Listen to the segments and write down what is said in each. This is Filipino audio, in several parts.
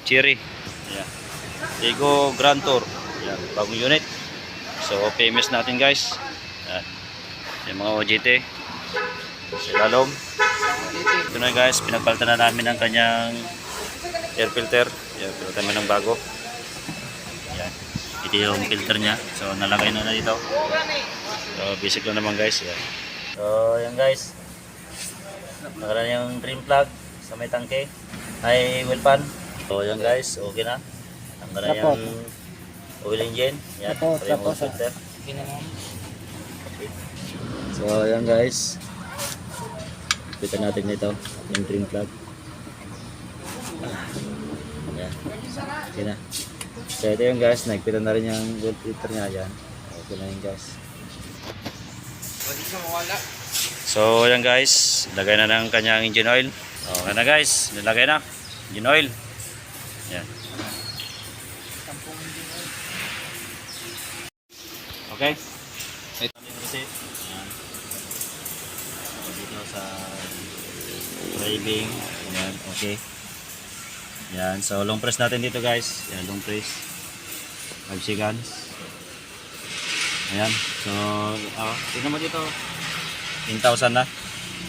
Cherry. Yan. Lego Grand Tour. Yan, bagong unit. So, PMS natin guys. Yan. Yung mga OJT. Silalom. Ito na guys, pinagpalitan na namin ang kanyang air filter. Yan, pinagpalitan namin ng bago. Yan. Ito yung filter niya. So, nalagay na dito. So, basic lang naman guys. Yan. So, yan guys. Nakaroon yung drain plug sa may tangke. Ay, oil pan. So, yan guys. Okay na. Nakaroon yung oil engine. Yan. Yung oil filter. So, yan guys. Kita natin nito. Yung drain plug. Yan. Okay na. So, ito yung guys. Nagpitan na rin yung oil filter niya. Yan. Okay na yun guys. So yan guys, lagay na ng kanyang engine oil. Okay na guys, nilagay na engine oil. Yan. Okay. Ito yung receipt. Yan. Dito sa driving. Yan, okay. Yan, so long press natin dito guys. Yan, long press. 5 seconds. Ayan, so tingnan mo dito 10,000 na.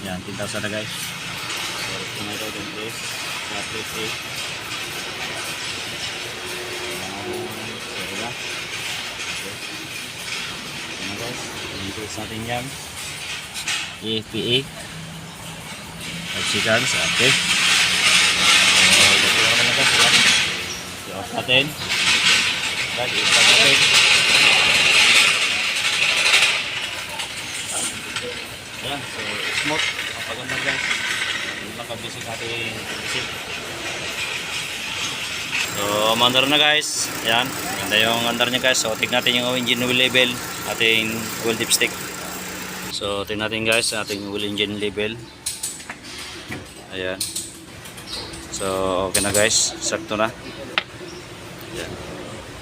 Yan, 10,000 na guys. So, ito na ito, yung place. Sa place A. So, diba? Okay. Ito na guys. Yung place natin yan. EFPA. 5 seconds. Okay. So, ito naman na guys. I-off natin. Guys, i-start natin. Ayan, so smooth, kapaganda guys. Yung nakabisig natin isip. So, mandar na guys. Ayan, ganda yung andar niya guys. So, tignan natin yung engine oil level, ating oil dipstick. So, tignan natin guys, ating oil engine level. Ayan. So, okay na guys. Sakto na. Ayan.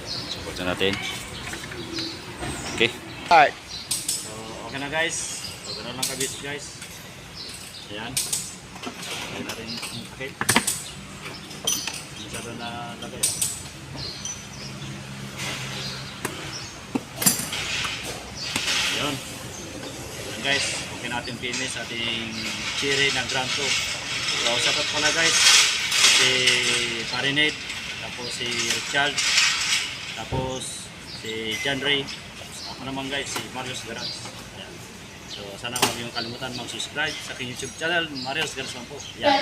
Supportan natin. Okay. Alright. So, okay na guys. So, ganun lang kabis guys. Ayan. Ayan natin yung pakit. Masyado na lagay. Ayan. Ayan guys. Okay natin finish ating Cherry na Grand Tour. So, shoutout pala guys. Si Farinate. Tapos si Richard. Tapos si John Ray. Tapos ako naman guys. Si Marius Garage. So sana huwag niyong kalimutan mag-subscribe sa aking YouTube channel, Marius Garasman po. Yan.